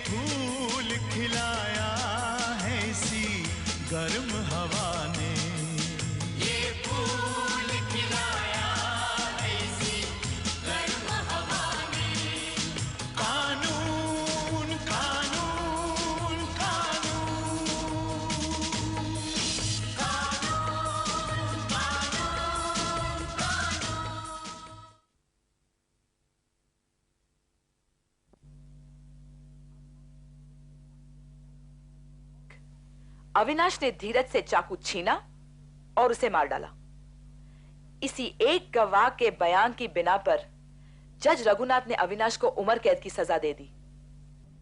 फूल खिलाया है इसी गर्म हवा ने, ये फूल खिलाया है इसी गर्म हवा ने। कानून कानून कानून, अविनाश ने धीरज से चाकू छीना और उसे मार डाला। इसी एक गवाह के बयान की बिना पर जज रघुनाथ ने अविनाश को उम्र कैद की सजा दे दी।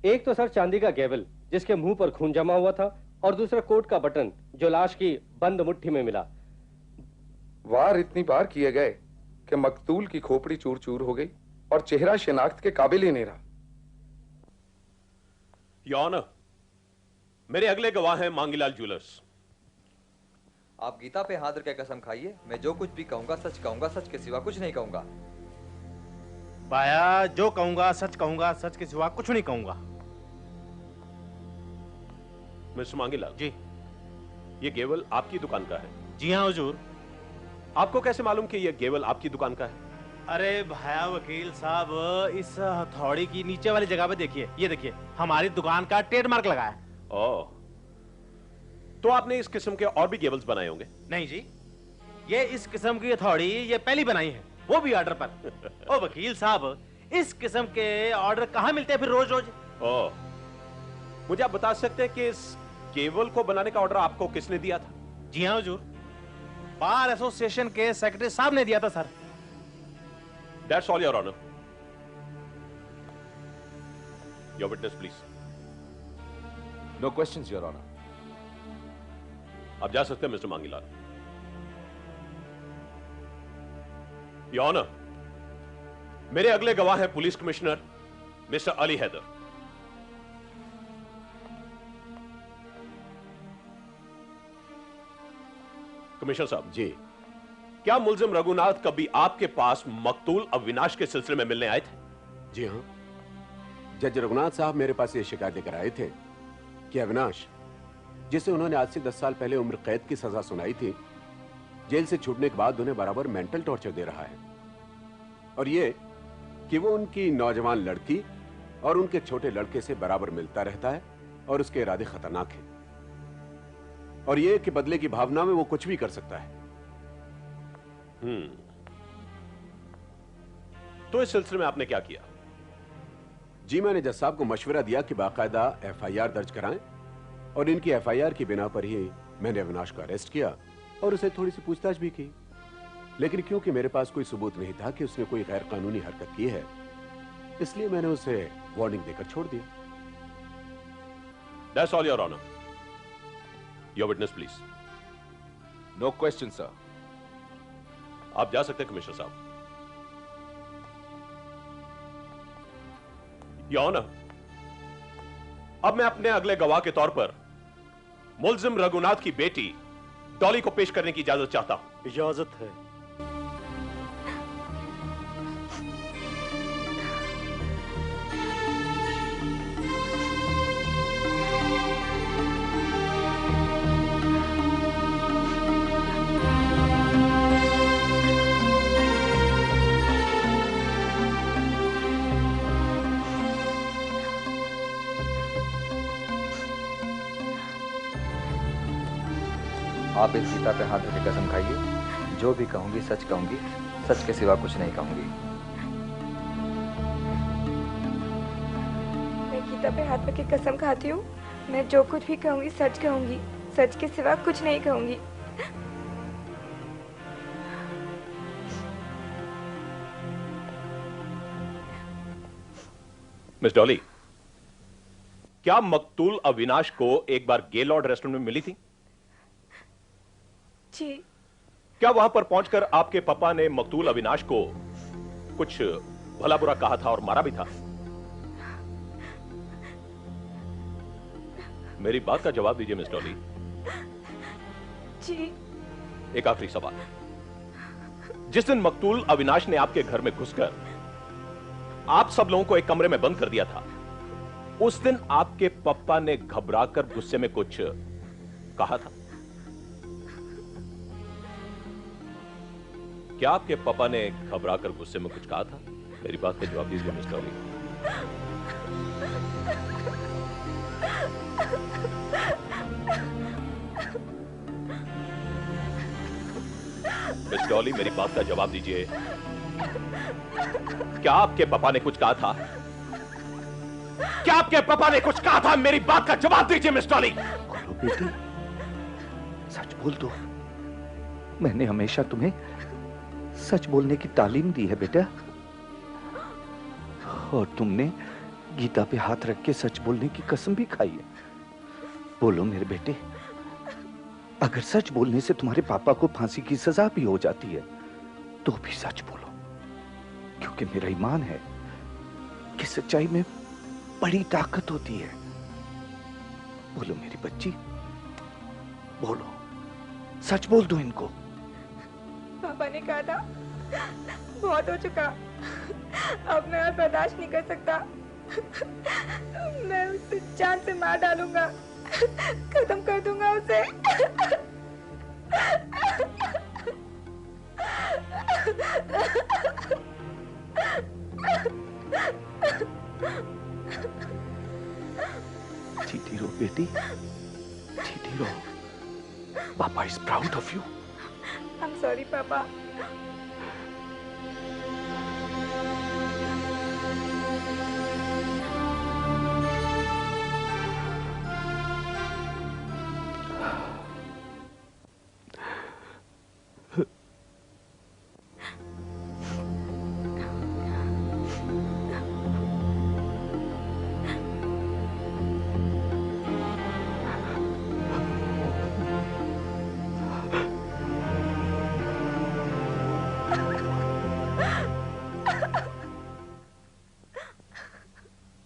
एक तो सर चांदी का गेवल जिसके मुंह पर खून जमा हुआ था, और दूसरा कोट का बटन जो लाश की बंद मुट्ठी में मिला। वार इतनी बार किए गए कि मकतूल की खोपड़ी चूर चूर हो गई और चेहरा शिनाख्त के काबिल ही नहीं रहा। योर ऑनर, मेरे अगले गवाह हैं मांगीलाल ज्वेलर्स। आप गीता पे हाथ रख के कसम खाइए, मैं जो कुछ भी कहूंगा सच के सिवा कुछ नहीं कहूंगा। बाया, जो कहूंगा सच के सिवा कुछ नहीं कहूंगा। मिस्टर मांगीलाल जी, ये गेवल आपकी दुकान का है? जी हाँ हुजूर। आपको कैसे मालूम कि ये गेवल आपकी दुकान का है? अरे भाया वकील साहब, इस हथौड़ी की नीचे वाली जगह पे देखिए, ये देखिए हमारी दुकान का ट्रेडमार्क लगा है। ओह, तो आपने इस किस्म के और भी गेवल्स बनाए होंगे? नहीं जी, ये इस किस्म की हथौड़ी ये पहली बनाई है, वो भी ऑर्डर पर। ओ वकील साहब, इस किस्म के ऑर्डर कहाँ मिलते हैं फिर रोज रोज? ओह, मुझे आप बता सकते हैं कि इस गेवल को बनाने का ऑर्डर आपको किसने दिया था? जी हाँ हुजूर, बार एसोसिएशन के सेक्रेटरी साहब ने दिया था sir. That's all, Your Honor. Your witness, please. No questions, Your Honor. आप जा सकते हैं मिस्टर मांगीलाल। Your Honor, मेरे अगले गवाह हैं police commissioner mister Ali Haider. Commissioner साहब जी, क्या मुलजिम रघुनाथ कभी आपके पास मकतूल अविनाश के सिलसिले में मिलने आए थे? जी हाँ, जज रघुनाथ साहब मेरे पास ये शिकायत लेकर आए थे कि अविनाश, जिसे उन्होंने आज से 10 साल पहले उम्र कैद की सजा सुनाई थी, जेल से छूटने के बाद उन्हें बराबर मेंटल टॉर्चर दे रहा है, और ये कि वो उनकी नौजवान लड़की और उनके छोटे लड़के से बराबर मिलता रहता है और उसके इरादे खतरनाक हैं, और ये कि बदले की भावना में वो कुछ भी कर सकता है। तो इस सिलसिले में आपने क्या किया? जी, मैंने जज साहब को मशवरा दिया कि बाकायदा एफआईआर दर्ज कराएं, और इनकी एफआईआर की बिना पर ही मैंने अविनाश को अरेस्ट किया और उसे थोड़ी सी पूछताछ भी की, लेकिन क्योंकि मेरे पास कोई सबूत नहीं था कि उसने कोई गैर कानूनी हरकत की है, इसलिए मैंने उसे वार्निंग देकर छोड़ दिया। That's all, Your Honor. Your witness, please. No question, sir. आप जा सकते हैं कमिश्नर साहब। Your Honor, अब मैं अपने अगले गवाह के तौर पर मुलजिम रघुनाथ की बेटी डॉली को पेश करने की इजाजत चाहता हूं। इजाजत है। आप इस गीता पे हाथ रख के कसम खाइए, जो भी कहूंगी सच कहूंगी, सच के सिवा कुछ नहीं कहूंगी। मैं गीता पे हाथ रख के कसम खाती हूँ, मैं जो कुछ भी कहूंगी सच कहूंगी, सच के सिवा कुछ नहीं कहूंगी। मिस डॉली, क्या मकतूल अविनाश को एक बार गे लॉर्ड रेस्टोरेंट में मिली थी? जी। क्या वहां पर पहुंचकर आपके पापा ने मकतूल अविनाश को कुछ भला बुरा कहा था और मारा भी था? मेरी बात का जवाब दीजिए मिस डॉली। जी। एक आखिरी सवाल, जिस दिन मकतूल अविनाश ने आपके घर में घुसकर आप सब लोगों को एक कमरे में बंद कर दिया था, उस दिन आपके पप्पा ने घबराकर गुस्से में कुछ कहा था? क्या आपके पापा ने घबराकर गुस्से में कुछ कहा था? मेरी बात का जवाब दीजिए मिस्टर डॉली। मिस डॉली, मेरी बात का जवाब दीजिए। क्या आपके पापा ने कुछ कहा था? क्या आपके पापा ने कुछ कहा था? मेरी बात का जवाब दीजिए मिस डॉली। बोलो बेटी, सच बोल दो। मैंने हमेशा तुम्हें सच बोलने की तालीम दी है बेटा, और तुमने गीता पे हाथ रख के सच बोलने की कसम भी खाई है। बोलो मेरे बेटे, अगर सच बोलने से तुम्हारे पापा को फांसी की सजा भी हो जाती है तो भी सच बोलो, क्योंकि मेरा ईमान है कि सच्चाई में बड़ी ताकत होती है। बोलो मेरी बच्ची, बोलो, सच बोल दो इनको। पापा ने कहा था बहुत हो चुका, अब मैं और बर्दाश्त नहीं कर सकता। मैं उसे जान से मार डालूंगा, खत्म कर दूंगा उसे। चीटी रो बेटी, चीटी रो। पापा is proud of you. I am sorry पापा।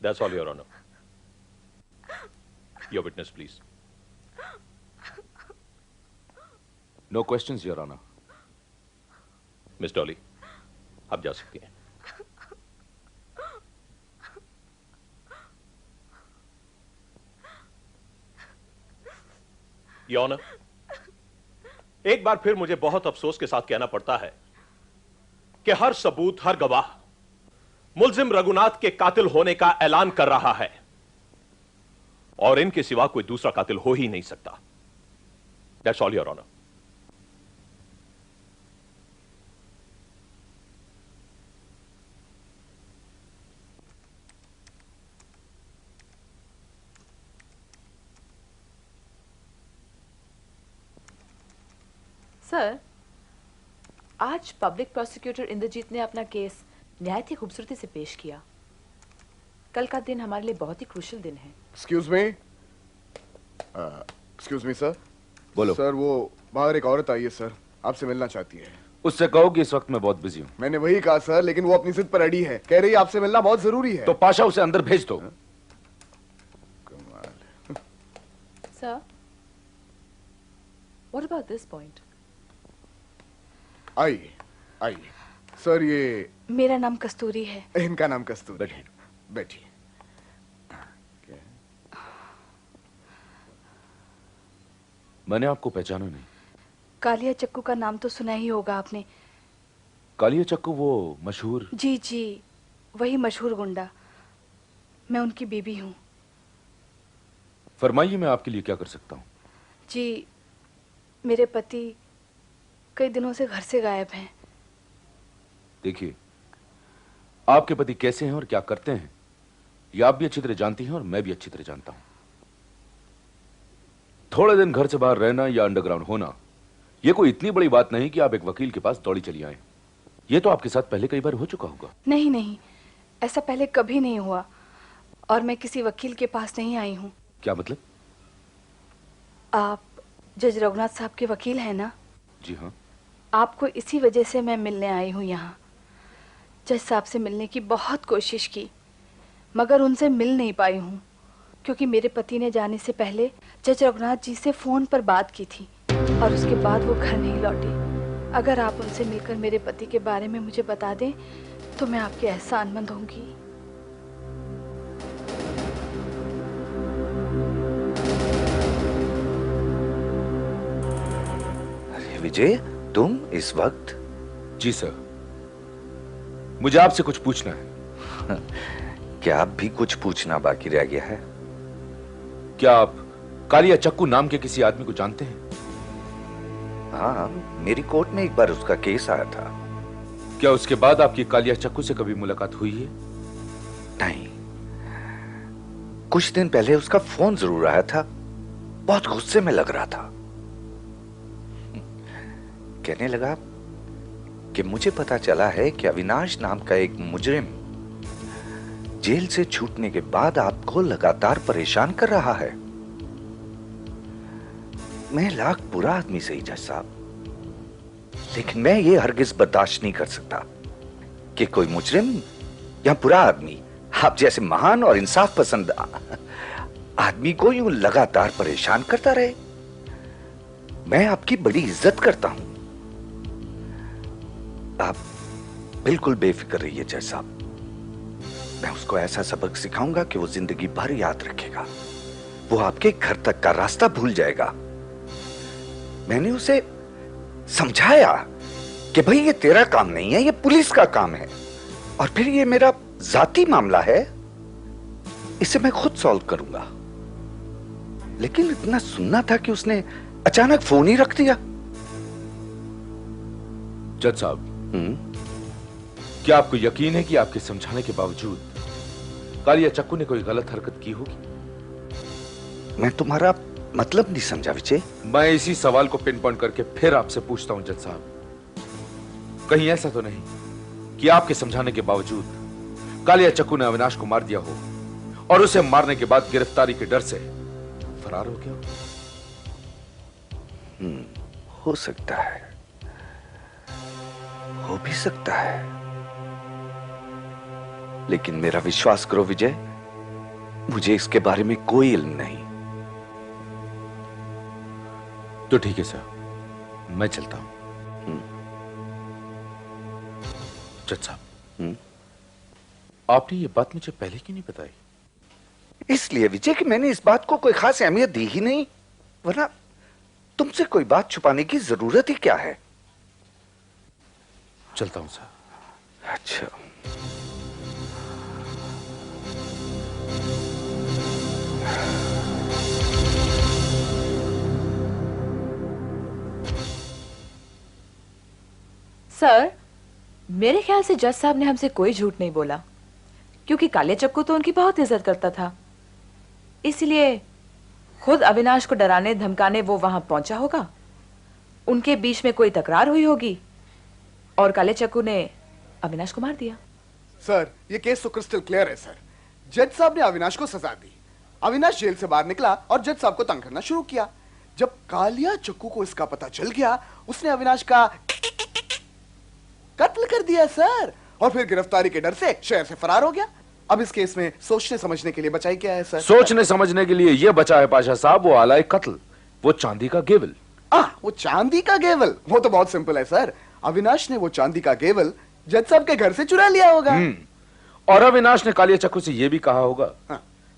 That's all, Your Honor. Your witness, please. No questions, Your Honor. Miss Dolly, आप जा सकती हैं। Your Honor, एक बार फिर मुझे बहुत अफसोस के साथ कहना पड़ता है कि हर सबूत, हर गवाह मुल्जिम रघुनाथ के कातिल होने का ऐलान कर रहा है, और इनके सिवा कोई दूसरा कातिल हो ही नहीं सकता। That's all, Your Honor. Sir, आज पब्लिक प्रोसिक्यूटर इंद्रजीत ने अपना केस निहायत ही खूबसूरती से पेश किया। कल का दिन हमारे लिए बहुत ही क्रूशियल दिन है। Excuse me sir. बोलो। सर, वो बाहर एक औरत आई है सर, आपसे मिलना चाहती है। उससे कहो कि इस वक्त मैं बहुत बिजी हूँ। मैंने वही कहा सर, लेकिन वो अपनी जिद पर अड़ी है, कह रही है आपसे मिलना बहुत जरूरी है। तो पाशा उसे अंदर भेज दो। कमाल। Sir, what about this point? आइए आइए सर। ये मेरा नाम कस्तूरी है। इनका नाम कस्तूरी है। बैठिए। मैंने आपको पहचाना नहीं। कालिया चक्कू का नाम तो सुना ही होगा आपने। कालिया चक्कू वो मशहूर? जी जी, वही मशहूर गुंडा। मैं उनकी बीबी हूँ। फरमाइए, मैं आपके लिए क्या कर सकता हूँ? जी, मेरे पति कई दिनों से घर से गायब हैं। देखिए, आपके पति कैसे हैं और क्या करते हैं ये आप भी अच्छी तरह जानती हैं और मैं भी अच्छी तरह जानता हूं। थोड़े दिन घर से बाहर रहना या अंडरग्राउंड होना ये कोई इतनी बड़ी बात नहीं कि आप एक वकील के पास दौड़ी चली आए। ये तो आपके साथ पहले कई बार हो चुका होगा। नहीं नहीं, ऐसा पहले कभी नहीं हुआ, और मैं किसी वकील के पास नहीं आई हूँ। क्या मतलब? आप जज रघुनाथ साहब के वकील हैं ना? जी हाँ। आपको इसी वजह से मैं मिलने आई हूँ यहाँ। जज साहब से मिलने की बहुत कोशिश की, मगर उनसे मिल नहीं पाई हूँ, क्योंकि मेरे पति ने जाने से पहले जज रघुनाथ जी से फ़ोन पर बात की थी और उसके बाद वो घर नहीं लौटे। अगर आप उनसे मिलकर मेरे पति के बारे में मुझे बता दें तो मैं आपकी एहसानमंद होंगी। विजय, तुम इस वक्त? जी सर, मुझे आपसे कुछ पूछना है। क्या आप भी कुछ पूछना बाकी रह गया है? क्या आप कालिया चक्कू नाम के किसी आदमी को जानते हैं? हाँ, मेरी कोर्ट में एक बार उसका केस आया था। क्या उसके बाद आपकी कालिया चक्कू से कभी मुलाकात हुई है? नहीं, कुछ दिन पहले उसका फोन जरूर आया था। बहुत गुस्से में लग रहा था। कहने लगा कि मुझे पता चला है कि अविनाश नाम का एक मुजरिम जेल से छूटने के बाद आपको लगातार परेशान कर रहा है। मैं लाख बुरा आदमी सही जज साहब, लेकिन मैं ये हरगिज बर्दाश्त नहीं कर सकता कि कोई मुजरिम या बुरा आदमी आप जैसे महान और इंसाफ पसंद आदमी को यूं लगातार परेशान करता रहे। मैं आपकी बड़ी इज्जत करता हूं। आप बिल्कुल बेफिक्र रहिए जज साहब। मैं उसको ऐसा सबक सिखाऊंगा कि वो जिंदगी भर याद रखेगा। वो आपके घर तक का रास्ता भूल जाएगा। मैंने उसे समझाया कि भाई ये तेरा काम नहीं है, ये पुलिस का काम है, और फिर ये मेरा जाती मामला है, इसे मैं खुद सॉल्व करूंगा। लेकिन इतना सुनना था कि उसने अचानक फोन ही रख दिया। जज साहब, क्या आपको यकीन है कि आपके समझाने के बावजूद कालिया चक्कू ने कोई गलत हरकत की होगी? मैं तुम्हारा मतलब नहीं समझा विजय। मैं इसी सवाल को पिन पॉइंट करके फिर आपसे पूछता हूं जज साहब, कहीं ऐसा तो नहीं कि आपके समझाने के बावजूद कालिया चक्कू ने अविनाश को मार दिया हो और उसे मारने के बाद गिरफ्तारी के डर से फरार हो गया हो सकता है, हो भी सकता है, लेकिन मेरा विश्वास करो विजय, मुझे इसके बारे में कोई इल्म नहीं। तो ठीक है सर, मैं चलता हूं। जज साहब, आपने ये बात मुझे पहले क्यों नहीं बताई? इसलिए विजय कि मैंने इस बात को कोई खास अहमियत दी ही नहीं, वरना तुमसे कोई बात छुपाने की जरूरत ही क्या है। चलता हूं सर। अच्छा, सर, मेरे ख्याल से जज साहब ने हमसे कोई झूठ नहीं बोला, क्योंकि काले चक्कू तो उनकी बहुत इज्जत करता था। इसलिए खुद अविनाश को डराने धमकाने वो वहां पहुंचा होगा। उनके बीच में कोई तकरार हुई होगी और काले चक्कू ने अविनाश को मार दिया। सर, ये केस तो क्रिस्टल क्लियर है सर। जज साहब ने अविनाश को सजा दी। अविनाश जेल से बाहर निकला और जज साहब को तंग करना शुरू किया। जब कालिया चक्कू को इसका पता चल गया, उसने अविनाश का कत्ल कर दिया सर, और फिर गिरफ्तारी के डर से शहर से फरार हो गया। अब इस केस में सोचने समझने के लिए बचाई क्या है सर? सोचने समझने के लिए यह बचा है पाशा साहब, वो आला कत्ल, वो चांदी का गेवल। वो चांदी का गेवल, वो तो बहुत सिंपल है सर। अविनाश ने वो चांदी का गेवल जज साहब के घर से चुरा लिया होगा। और अविनाश ने कालिया चक्कू से यह भी कहा होगा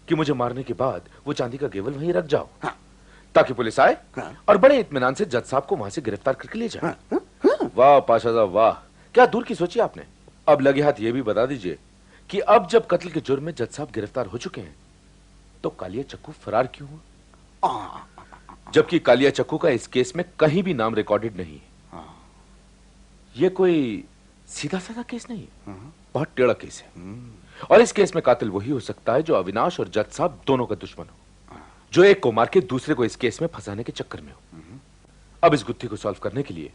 कि मुझे मारने के बाद वो चांदी का गेवल वहीं रख जाओ, ताकि पुलिस आए और बड़े इत्मीनान से जज साहब को वहां से गिरफ्तार करके ले जाए। वाह पाशा साहब वाह, क्या दूर की सोची आपने। अब लगे हाथ ये भी बता दीजिए कि अब जब कत्ल के जुर्म में जज साहब गिरफ्तार हो चुके हैं, तो कालिया चक्कू फरार क्यों हुआ? जबकि कालिया चक्कू का इस केस में कहीं भी नाम रिकॉर्डेड नहीं है। यह कोई सीधा साधा केस नहीं है, बहुत टेढ़ा केस है। और इस केस में कातिल वही हो सकता है जो अविनाश और जज साहब दोनों का दुश्मन हो, जो एक को मार के दूसरे को इस केस में फंसाने के चक्कर में हो। अब इस गुत्थी को सॉल्व करने के लिए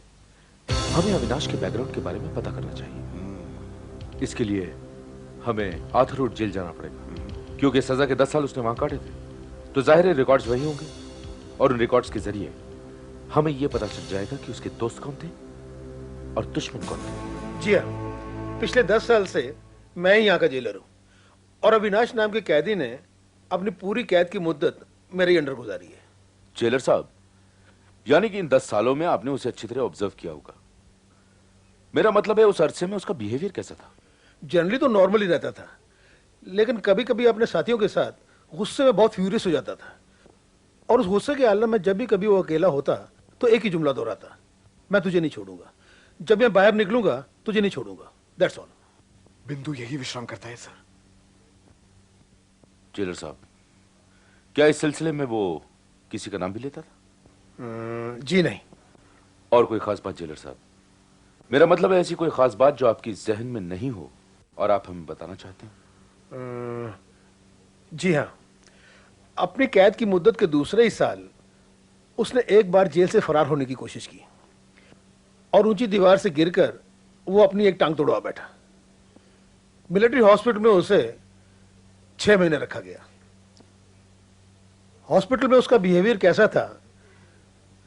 हमें अविनाश के बैकग्राउंड के बारे में पता करना चाहिए। इसके लिए हमें आर्थर रोड जेल जाना पड़ेगा, क्योंकि सजा के 10 साल उसने वहां काटे थे। तो जाहिर है रिकॉर्ड्स वही होंगे, और उन रिकॉर्ड्स के जरिए हमें यह पता चल जाएगा कि उसके दोस्त कौन थे और दुश्मन कौन थे। जी हाँ, पिछले 10 साल से मैं ही यहाँ का जेलर हूँ, और अविनाश नाम के कैदी ने अपनी पूरी कैद की मुद्दत मेरे अंडर गुजारी है। जेलर साहब, यानी कि इन 10 सालों में आपने उसे अच्छी तरह ऑब्जर्व किया होगा। मेरा मतलब है उस अरसे में उसका बिहेवियर कैसा था? जनरली तो नॉर्मल ही रहता था, लेकिन कभी कभी अपने साथियों के साथ गुस्से में बहुत फ्यूरियस हो जाता था, और उस गुस्से के आलम में जब भी कभी वो अकेला होता तो एक ही जुमला दोहराता, मैं तुझे नहीं छोड़ूंगा। जब मैं बाहर निकलूंगा तुझे नहीं छोड़ूंगा। That's all. बिंदु यही विश्राम करता है सर। जेलर साहब, क्या इस सिलसिले में वो किसी का नाम भी लेता था? जी नहीं। और कोई खास बात जेलर साहब? मेरा मतलब है ऐसी कोई खास बात जो आपकी जहन में नहीं हो और आप हमें बताना चाहते हैं? जी हाँ, अपनी कैद की मुद्दत के दूसरे ही साल उसने एक बार जेल से फरार होने की कोशिश की और ऊंची दीवार से गिरकर वो अपनी एक टांग तोड़वा बैठा। मिलिट्री हॉस्पिटल में उसे 6 महीने रखा गया। हॉस्पिटल में उसका बिहेवियर कैसा था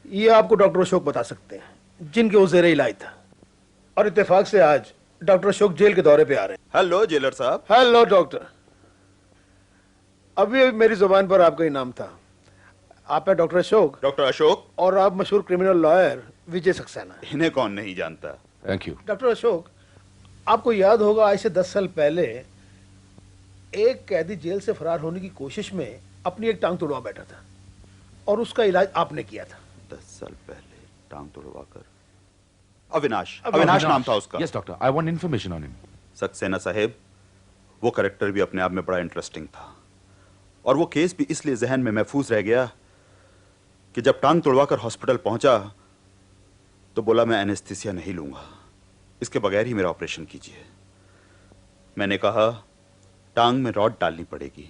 ये आपको डॉक्टर अशोक बता सकते हैं, जिनके वो ज़ेरे इलाज था। और इत्तेफाक से आज डॉक्टर अशोक जेल के दौरे पे आ रहे हैं। हेलो जेलर साहब। Hello doctor. अभी मेरी जुबान पर आपका ही नाम था। आप है डॉक्टर अशोक। डॉक्टर अशोक। और आप मशहूर क्रिमिनल लॉयर विजय सक्सेना। इन्हें कौन नहीं जानता। Thank you. डॉक्टर अशोक, आपको याद होगा आज से 10 साल पहले एक कैदी जेल से फरार होने की कोशिश में अपनी एक टांग तोड़वा बैठा था और उसका इलाज आपने किया था। 10 साल पहले टांग तोड़वा कर। अविनाश नाम था उसका। Yes doctor, I want information on him. Saxena साहेब, वो कैरेक्टर भी अपने आप में बड़ा इंटरेस्टिंग था और वो केस भी इसलिए जहन में महफूज रह गया कि जब टांग तोड़वाकर हॉस्पिटल पहुंचा तो बोला मैं एनेस्थीसिया नहीं लूंगा, इसके बगैर ही मेरा ऑपरेशन कीजिए। मैंने कहा टांग में रॉड डालनी पड़ेगी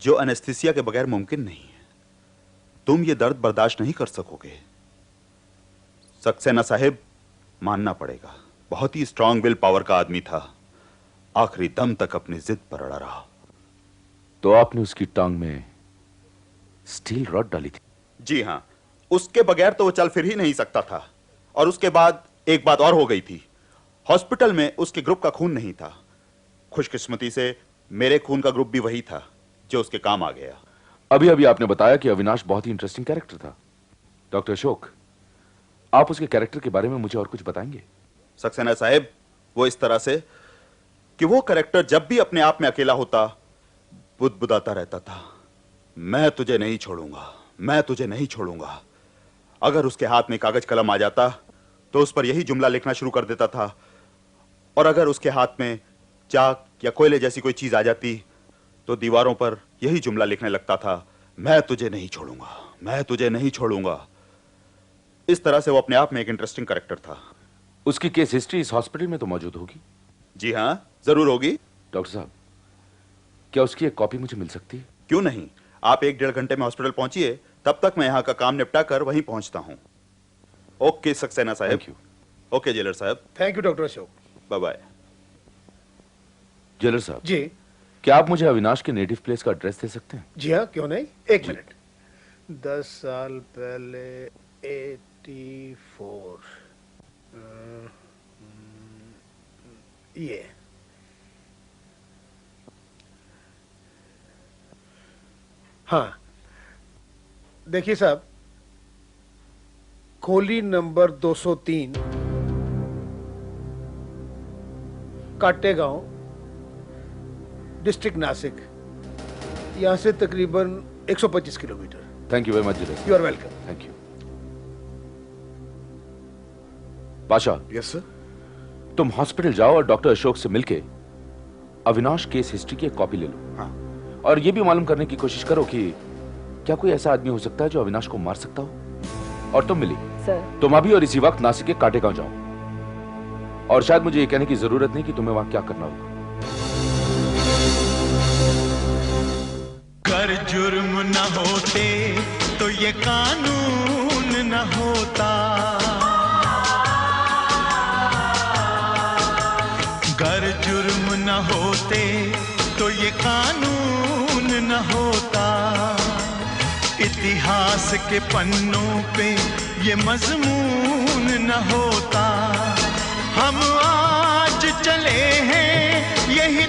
जो एनेस्थीसिया के बगैर मुमकिन नहीं है, तुम ये दर्द बर्दाश्त नहीं कर सकोगे। सक्सेना साहेब, मानना पड़ेगा बहुत ही स्ट्रांग विल पावर का आदमी था, आखिरी दम तक अपनी जिद पर अड़ा रहा। तो आपने उसकी टांग में स्टील रॉड डाली थी? जी हां, उसके बगैर तो वो चल फिर ही नहीं सकता था। और उसके बाद एक बात और हो गई थी, हॉस्पिटल में उसके ग्रुप का खून नहीं था। खुशकिस्मती से मेरे खून का ग्रुप भी वही था जो उसके काम आ गया। अभी अभी आपने बताया कि अविनाश बहुत ही इंटरेस्टिंग कैरेक्टर था। डॉक्टर अशोक, आप उसके कैरेक्टर के बारे में मुझे और कुछ बताएंगे? सक्सेना साहेब, वो इस तरह से कि वो कैरेक्टर जब भी अपने आप में अकेला होता बुदबुदाता रहता था, मैं तुझे नहीं छोड़ूंगा, मैं तुझे नहीं छोड़ूंगा। अगर उसके हाथ में कागज कलम आ जाता तो उस पर यही जुमला लिखना शुरू कर देता था, और अगर उसके हाथ में चाक या कोयले जैसी कोई चीज आ जाती तो दीवारों पर यही जुमला लिखने लगता था, मैं तुझे नहीं छोड़ूंगा, मैं तुझे नहीं छोड़ूंगा। इस तरह से वो अपने आप में एक इंटरेस्टिंग कैरेक्टर था। उसकी केस हिस्ट्री इस हॉस्पिटल में तो मौजूद होगी? जी हां, जरूर होगी। डॉक्टर साहब, क्या उसकी एक कॉपी मुझे मिल सकती है? क्यों नहीं, आप 1-1.5 घंटे में हॉस्पिटल पहुंचिए, तब तक मैं यहां का काम निपटा कर वहीं पहुंचता हूं। ओके सक्सेना साहब। Thank you. ओके जेलर साहब। Thank you doctor Ashok. Bye bye. Jailer साहब जी, क्या आप मुझे अविनाश के नेटिव प्लेस का एड्रेस दे सकते हैं? जी हाँ, क्यों नहीं। एक मिनट। 10 साल पहले 84 ये हाँ, देखिए साहब, खोली नंबर 203, काटे गांव, डिस्ट्रिक्ट नासिक, यहां से तकरीबन 125 kilometre. Thank you very much jailer. You are welcome. Thank you. बादशाह। Yes sir. तुम हॉस्पिटल जाओ और डॉक्टर अशोक से मिलके अविनाश केस हिस्ट्री की एक कॉपी ले लो। हाँ। और यह भी मालूम करने की कोशिश करो कि क्या कोई ऐसा आदमी हो सकता है जो अविनाश को मार सकता हो। और तुम मिली सर, तुम अभी और इसी वक्त नासिक के काटेगांव जाओ। और शायद मुझे ये कहने की जरूरत नहीं कि तुम्हें वहां क्या करना होगा। कर जुर्म न होते तो ये कानून न होता, कर जुर्म न होते तो ये कानून न होता, इतिहास के पन्नों पे ये मजमून न होता। हम आज चले हैं यही